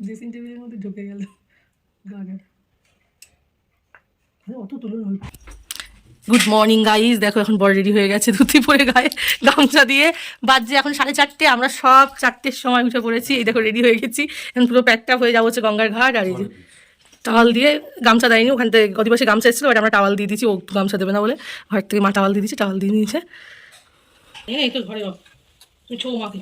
Dressing টেবিলের মধ্যে ঢুকে গেল গাগার। অত তুলুন। গুড মর্নিং গাইজ, দেখো এখন বড় রেডি হয়ে গেছে, ধুতি পরে গায়ে গামছা দিয়ে। বাজছে এখন 4:30, আমরা সব 4টের সময় উঠে পড়েছি। এই দেখো রেডি হয়ে গেছি, এখন পুরো প্যাকটা হয়ে যাবো হচ্ছে গঙ্গার ঘাট। আর এই যে টাওয়াল দিয়ে, গামছা দেয়নি ওখান থেকে, অধিবাসী গামছা এসেছিলো, ওটা আমরা টাওয়াল দিয়ে দিচ্ছি, ও গামছা দেবে না বলে ঘর থেকে মা টাওয়াল দিয়ে দিচ্ছে, টাওয়াল দিয়ে নিয়েছে। এই তো ঘরে তুমি ছো মাকে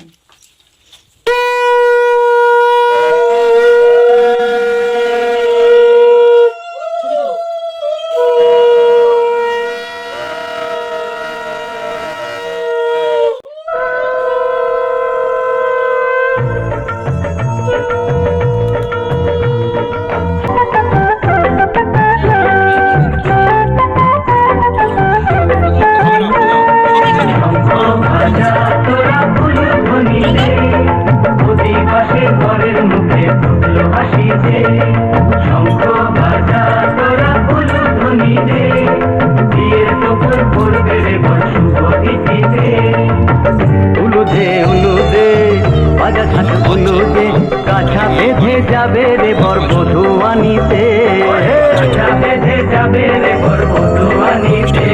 যাবে রে বরবধূ আনিতে, বেঁধে যাবে রে বরবধূ আনিতে।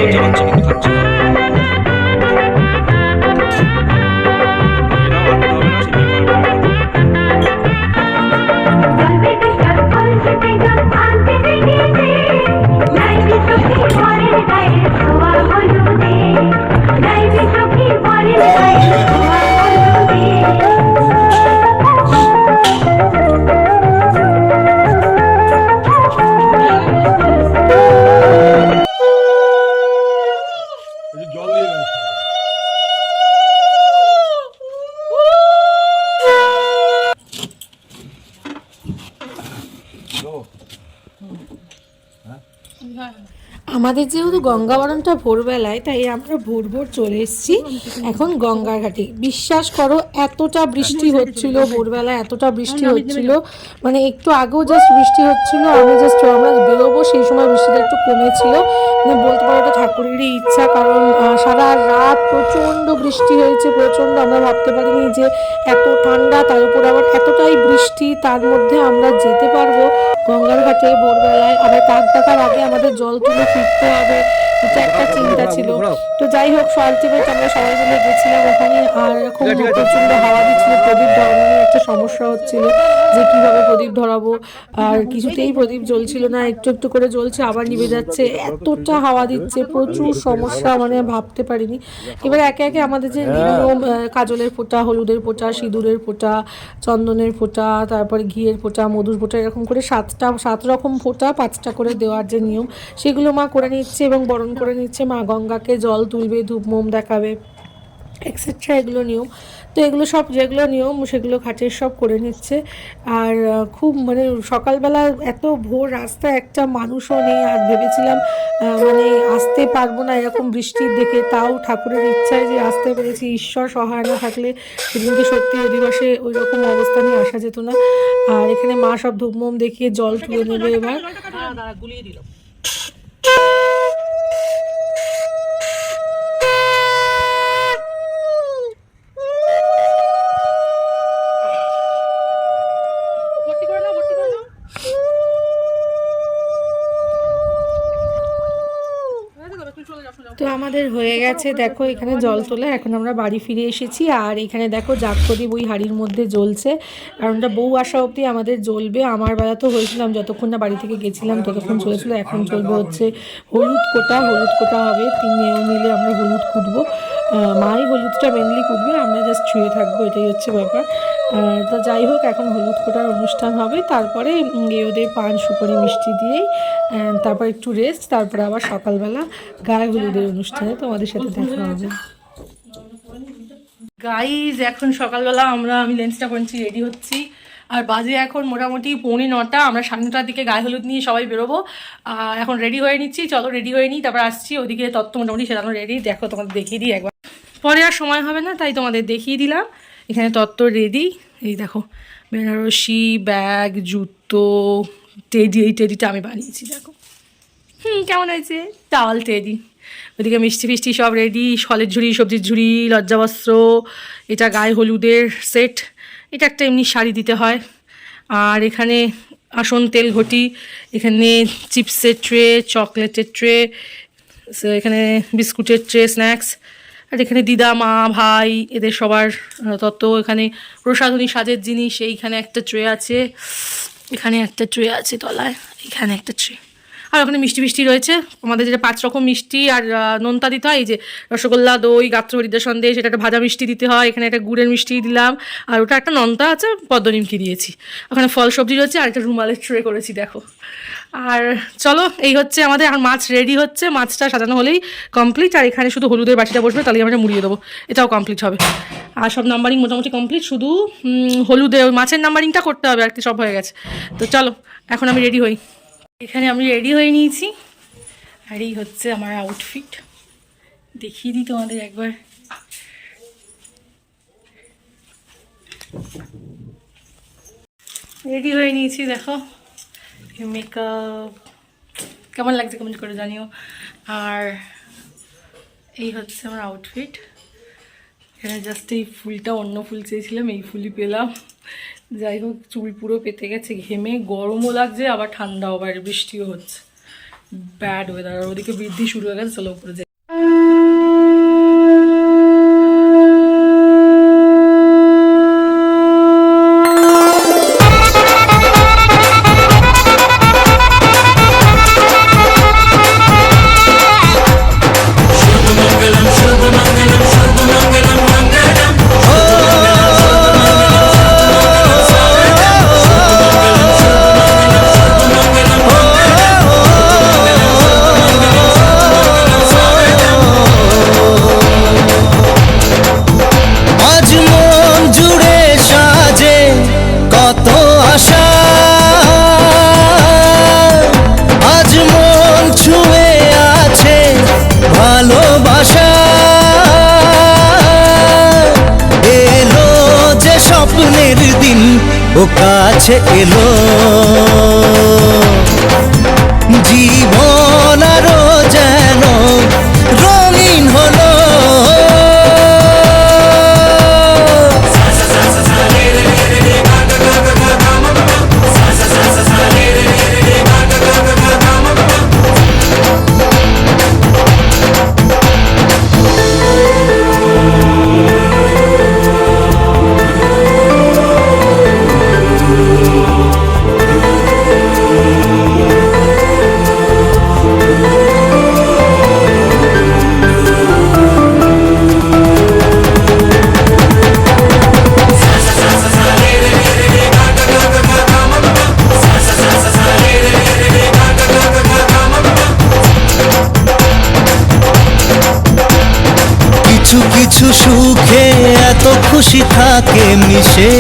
আমাদের যেহেতু গঙ্গাবরণটা ভোরবেলায়, তাই আমরা ভোর ভোর চলে এসেছি এখন গঙ্গার ঘাটে। বিশ্বাস করো এতটা বৃষ্টি হচ্ছিল ভোরবেলায়, এতটা বৃষ্টি হচ্ছিল, মানে একটু আগেও জাস্ট বৃষ্টি হচ্ছিল, আমরা বেরোবো সেই সময় বৃষ্টিটা একটু কমেছিল। মানে বলতে পারো এটা ঠাকুরেরই ইচ্ছা, কারণ সারা রাত প্রচণ্ড বৃষ্টি হয়েছে, প্রচণ্ড। আমরা ভাবতে পারিনি যে এত ঠান্ডা, তার উপর আবার এতটাই বৃষ্টি, তার মধ্যে আমরা যেতে পারবো গঙ্গার ঘাটে ভোরবেলায়। আবার কাক ডাকার আগে আমাদের জল তুলে ফিরতে হবে, এটা একটা চিন্তা ছিল। তো যাই হোক, আলটিমেট আমরা সবাই মিলে গেছিলাম ওখানে। আর এরকম প্রচণ্ড হাওয়া দিচ্ছিল, প্রদীপ ধরানোর একটা সমস্যা হচ্ছিল যে কীভাবে প্রদীপ ধরাবো, আর কিছুতেই প্রদীপ জ্বলছিল না, একটু একটু করে জ্বলছে আবার নিভে যাচ্ছে, এতটা হাওয়া দিচ্ছে, প্রচুর সমস্যা, মানে ভাবতে পারিনি। এবার একে একে আমাদের যে নিয়ম, কাজলের ফোঁটা, হলুদের ফোঁটা, সিঁদুরের ফোঁটা, চন্দনের ফোঁটা, তারপরে ঘিয়ের ফোঁটা, মধুর ফোঁটা, এরকম করে 7 রকম ফোঁটা 5টা করে দেওয়ার যে নিয়ম, সেগুলো মা করে নিচ্ছে এবং বরণ করে নিচ্ছে। মা গঙ্গাকে জল তুলবে, ধূপ মোম দেখাবে, এক্সেট্রা, এগুলো নিয়ম। তো এগুলো সব যেগুলো নিয়ম সেগুলো ঘাটের সব করে নিচ্ছে। আর খুব মানে সকালবেলা এত ভোর রাস্তায় একটা মানুষও নেই, আর ভেবেছিলাম মানে আসতে পারবো না এরকম বৃষ্টির দেখে, তাও ঠাকুরের ইচ্ছায় যে আসতে পেরেছি। ঈশ্বর সহায় না থাকলে সেদিনকে সত্যি অধিবাসে ওই রকম অবস্থা নিয়ে আসা যেত না। আর এখানে মা সব ধূপমোম দেখিয়ে জল তুলে নেবে এবার। গুলিয়ে দিল। তো আমাদের হয়ে গেছে, দেখো এখানে জল তোলা, এখন আমরা বাড়ি ফিরে এসেছি। আর এখানে দেখো জাগ প্রদীপ ওই হাঁড়ির মধ্যে জ্বলছে, কারণটা বউ আসা অবধি আমাদের জ্বলবে। আমার বেলা তো হয়েছিলাম, যতক্ষণ না বাড়ি থেকে গেছিলাম ততক্ষণ চলেছিল। এখন চলবে হচ্ছে হলুদ কোটা হবে, 3 মিলে আমরা হলুদ কুটবো। মাই হলুদটা মেনলি কুটবে, আমরা জাস্ট ছুঁয়ে থাকবো, এটাই হচ্ছে ব্যাপার। তো যাই হোক, এখন হলুদ কোটার অনুষ্ঠান হবে, তারপরে ওদের পান সুপারি মিষ্টি দিয়েই তারপর একটু রেস্ট, তারপরে আবার সকালবেলা গায়ে হলুদের অনুষ্ঠানে তোমাদের সাথে দেখা হবে। গাইজ এখন সকালবেলা আমি লেন্সটা পড়ছি, রেডি হচ্ছি। আর বাজে এখন মোটামুটি 8:45, আমরা 9:30 দিকে গায়ে হলুদ নিয়ে সবাই বেরোবো। এখন রেডি হয়ে নিচ্ছি, চলো রেডি হয়ে নিই, তারপর আসছি। ওদিকে তত্ত্ব মোটামুটি সেরকম রেডি, দেখো তোমাদের দেখিয়ে দিই একবার, পরে আর সময় হবে না তাই তোমাদের দেখিয়ে দিলাম। এখানে তত্ত্ব রেডি, এই দেখো বেনারসি ব্যাগ, জুতো, টেডি, এই টেডিটা আমি বানিয়েছি, দেখো কেমন হয়েছে, টাওয়াল টেডি। ওদিকে মিষ্টি ফিষ্টি সব রেডি, ফলের ঝুড়ি, সবজির ঝুড়ি, লজ্জাবস্ত্র, এটা গায়ে হলুদের সেট, এটা একটা এমনি শাড়ি দিতে হয়। আর এখানে আসন তেল ঘটি, এখানে চিপসের ট্রে, চকলেটের ট্রে, এখানে বিস্কুটের ট্রে, স্ন্যাক্স। আর এখানে দিদা, মা, ভাই এদের সবার তত্ত্ব। এখানে প্রসাধনী সাজের জিনিস, এইখানে একটা ট্রে আছে, এখানে একটা ট্রে আছে তলায়, এখানে একটা ট্রে। আর ওখানে মিষ্টি মিষ্টি রয়েছে, আমাদের যেটা 5 রকম মিষ্টি আর নোনতা দিতে হয়। এই যে রসগোল্লা, দই, গাত্রহরিদ্রা সন্দেশ, এটা একটা ভাজা মিষ্টি দিতে হয়। এখানে একটা গুড়ের মিষ্টি দিলাম, আর ওটা একটা নোনতা আছে, পদ্ম নিমকি দিয়েছি। ওখানে ফল সবজি রয়েছে, আর একটা রুমালের ট্রে করেছি দেখো। আর চলো, এই হচ্ছে আমাদের। আর মাছ রেডি হচ্ছে, মাছটা সাজানো হলেই কমপ্লিট। আর এখানে শুধু হলুদের বাটিটা বসবে, তাহলে আমরা মুড়িয়ে দেবো, এটাও কমপ্লিট হবে। আর সব নাম্বারিং মোটামুটি কমপ্লিট, শুধু হলুদে মাছের নাম্বারিংটা করতে হবে, আর কি সব হয়ে গেছে। তো চলো এখন আমি রেডি হই। এখানে আমি রেডি হয়ে নিয়েছি, আর এই হচ্ছে আমার আউটফিট। দেখিয়ে দিই তোমাদের একবার। রেডি হয়ে নিয়েছি দেখো, মেকআপ কেমন লাগছে কমেন্ট করে জানিও। আর এই হচ্ছে আমার আউটফিট। এখানে জাস্ট এই ফুলটা, অন্য ফুল চেয়েছিলাম, এই ফুলই পেলাম। যাই হোক, চুল পুরো পেতে গেছে ঘেমে, গরমও লাগছে আবার ঠান্ডাও, আবার বৃষ্টিও হচ্ছে, ব্যাড ওয়েদার। আর ওদিকে বৃদ্ধি শুরু হয়ে গেছে, চলো উপরে যাই। ও কাছে এলো, জীবন আরো যেন রঙিন হলো। কিছু কিছু সুখে এত খুশি থাকে মিশে,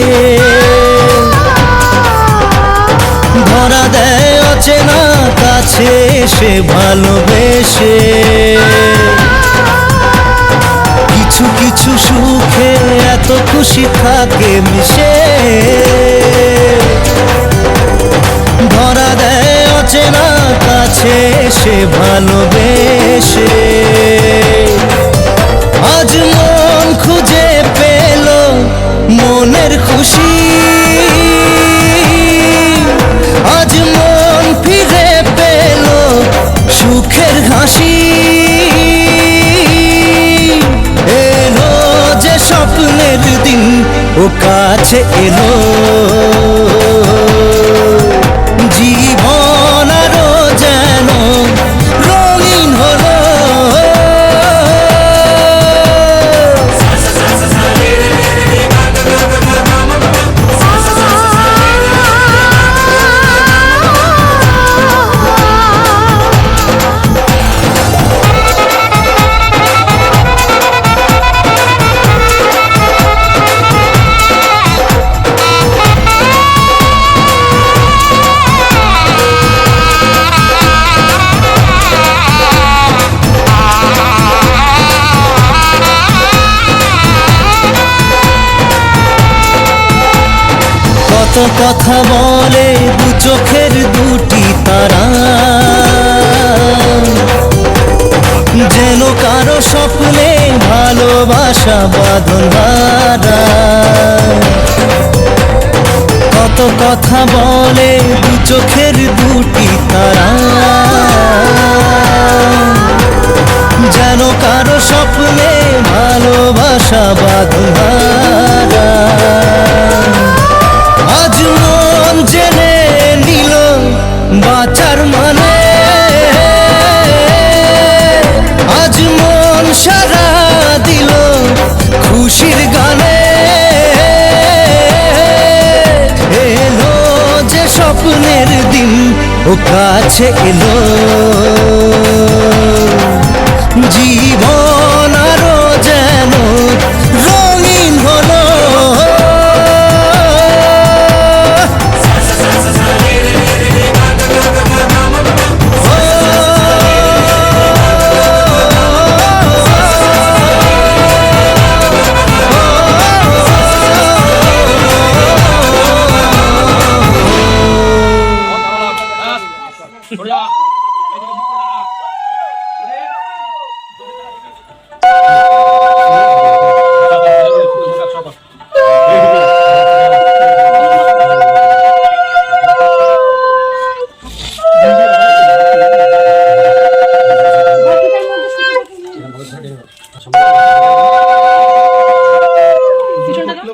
ধরা দেয় অচেনা কাছে সে ভালোবেসে। কিছু কিছু সুখে এত খুশি থাকে মিশে, ধরা দেয় অচেনা কাছে সে ভালোবেসে। আজ মন খুঁজে পেল মনের খুশি, আজ মন ফিরে পেল সুখের হাসি। এলো যে স্বপ্নের দিন, ও কাছে এলো, জীবন আরো যেন রঙিন হলো। কত কথা বলে দু চোখের দুটি তারা, যেন কারো স্বপ্নে ভালোবাসা বাঁধন হারা। কত কথা বলে দু চোখের দুটি তারা, যেন কারো স্বপ্নে ভালোবাসা বাঁধা। আজ মন জেনে নিল বাঁচার মানে, আজ মন সারা দিল খুশির গানে। এলো যে স্বপ্নের দিন ও কাছে এলো, জীবন আরো যেন রঙিন হলো। পিছনটা দাও।